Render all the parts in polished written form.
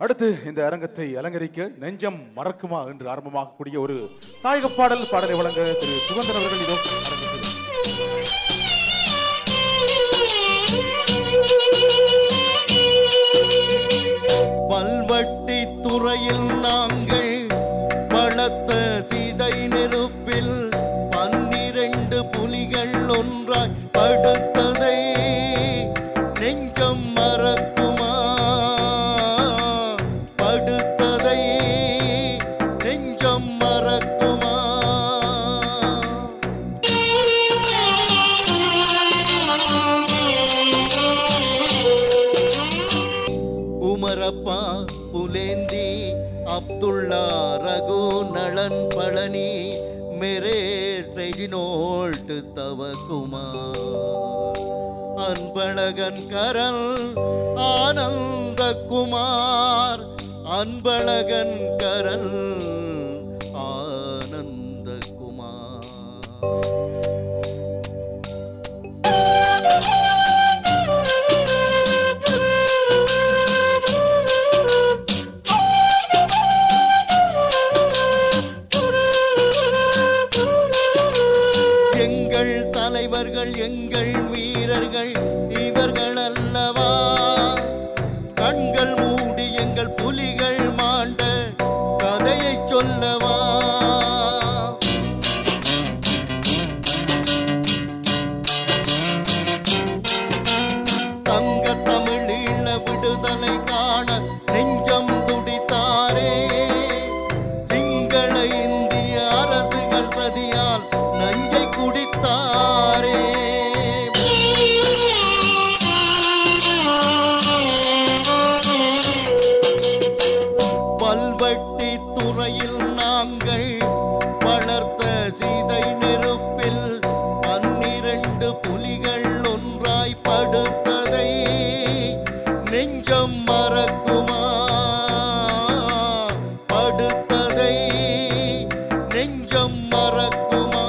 அடுத்து இந்த அரங்கத்தை அலங்கரிக்க நெஞ்சம் மறக்குமா என்று ஆரம்பமாகக்கூடிய ஒரு தாயக பாடலை வழங்க திரு சுகந்தன் அவர்கள் இதோ பல்வட்டி துறையில் நாங்கள் பலத்த சிதை நெருப்பில் 12 புலிகள் ஒன்றாய் படுத்ததை நெஞ்சம் மறக்குமா? படுத்ததை நெஞ்சம் மறக்குமா? உமரப்பா புலேந்தி அப்துல்லா ரகு நளன் பழனி मेरे ரெஜினோல்ட் தவகுமார் அன்பழகன் கரல் ஆனந்தகுமார் அன்பழகன் கரல் ஆனந்தகுமார் எங்கள் வீரர்கள் இவர்கள் அல்லவா? கண்கள் மூடி எங்கள் புலிகள் மாண்ட கதையை சொல்லவா? தங்க தமிழீழ விடுதலை காண நெஞ்சம் துடித்தாரே. சிங்கள இந்திய அரசுகள் சதியால் நஞ்சை குடித்தாரே. பல்வட்டி துறையில் நாங்கள் வளர்த்த சீதை நெருப்பில் 12 புலிகள் ஒன்றாய் படுத்ததை நெஞ்சம் மறக்குமா? படுத்ததை நெஞ்சம் மறக்குமா?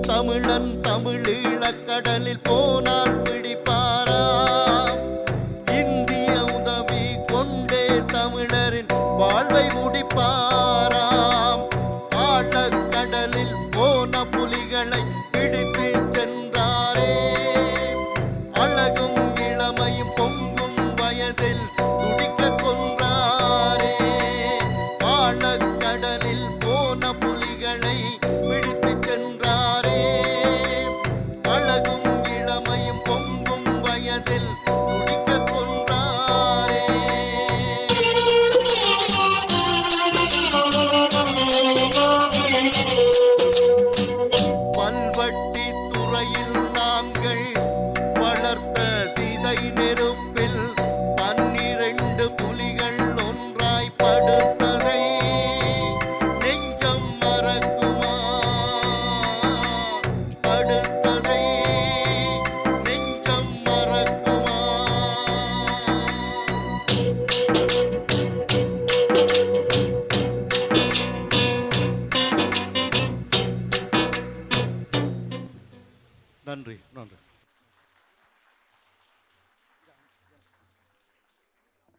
தமிழன் தமிழீழ கடலில் போனால் பிடிப்பாரா? இந்திய உதவி கொண்டே தமிழரின் வாழ்வை முடிப்பாராம். ஆழக்கடலில் போன புலிகளை பிடித்து சென்றாரே. அழகும் இளமையும் பொங்கும் வயதில்